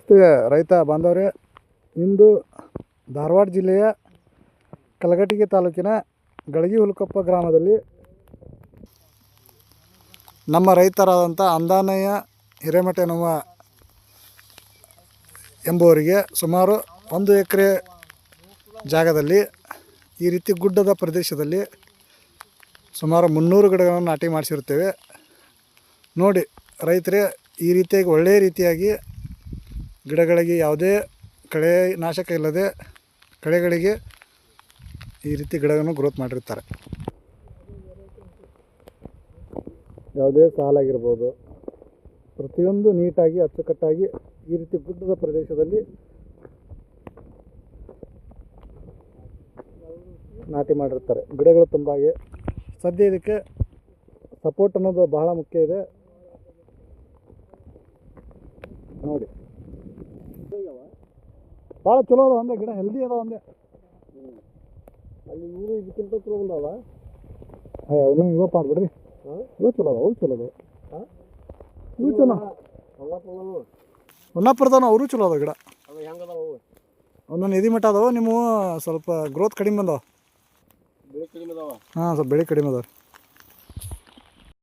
ನಮಸ್ತೆ ರೈತ ಬಾಂಧವರೇ. ಇಂದು ಧಾರವಾಡ ಜಿಲ್ಲೆಯ ಕಲಘಟಗಿ ತಾಲೂಕಿನ ಗಳಗಿ ಹುಲ್ಕೊಪ್ಪ ಗ್ರಾಮದಲ್ಲಿ ನಮ್ಮ ರೈತರಾದಂಥ ಅಂದಾನಯ್ಯ ಹಿರೇಮಠ ಎಂಬುವರಿಗೆ ಸುಮಾರು 1 ಎಕರೆ ಜಾಗದಲ್ಲಿ ಈ ರೀತಿ ಗುಡ್ಡದ ಪ್ರದೇಶದಲ್ಲಿ ಸುಮಾರು 300 ಗಿಡಗಳನ್ನು ನಾಟಿ ಮಾಡಿಸಿರುತ್ತೇವೆ. ನೋಡಿ ರೈತರೇ, ಈ ರೀತಿಯಾಗಿ ಒಳ್ಳೆಯ ರೀತಿಯಾಗಿ ಗಿಡಗಳಿಗೆ ಯಾವುದೇ ಕಳೆ ನಾಶಕ ಇಲ್ಲದೆ ಕಳೆಗಳಿಗೆ ಈ ರೀತಿ ಗಿಡಗಳನ್ನು ಗ್ರೋತ್ ಮಾಡಿರ್ತಾರೆ. ಯಾವುದೇ ಸಾಲಾಗಿರ್ಬೋದು, ಪ್ರತಿಯೊಂದು ನೀಟಾಗಿ ಅಚ್ಚುಕಟ್ಟಾಗಿ ಈ ರೀತಿ ಗುಡ್ಡದ ಪ್ರದೇಶದಲ್ಲಿ ನಾಟಿ ಮಾಡಿರ್ತಾರೆ. ಗಿಡಗಳು ತುಂಬಾಗಿ ಸದ್ಯ ಇದಕ್ಕೆ ಸಪೋರ್ಟ್ ಅನ್ನೋದು ಬಹಳ ಮುಖ್ಯ ಇದೆ. ನೋಡಿ ಭಾಳ ಚಲೋ ಅದ, ಒಂದೇ ಗಿಡ ಹೆಲ್ದಿ ಅದ ಒಂದೇ. ಅಲ್ಲಿ ಇವರು ಇದಕ್ಕಿಂತ ಚಲೋ ಬಂದವ. ಅವನು ಇವ ಮಾಡ್ಬಿಡ್ರಿ, ಇವು ಚಲೋ ಅದ, ಅವ್ರು ಚಲೋ ಅದ, ಇವು ಚಲೋ ಹೊನ್ನಾಪುರದವ, ಅವರು ಚಲೋ ಅದ ಗಿಡ. ಒಂದೊಂದು ಎದಿ ಮಟ್ಟ ಅದಾವ, ನಿಮ್ಮ ಸ್ವಲ್ಪ ಗ್ರೋತ್ ಕಡಿಮೆ ಬಂದವ. ಬೆಳೆ ಕಡಿಮೆ ಅದಾವ. ಹಾಂ, ಸ್ವಲ್ಪ ಬೆಳೆ ಕಡಿಮೆ ಅದಾವ.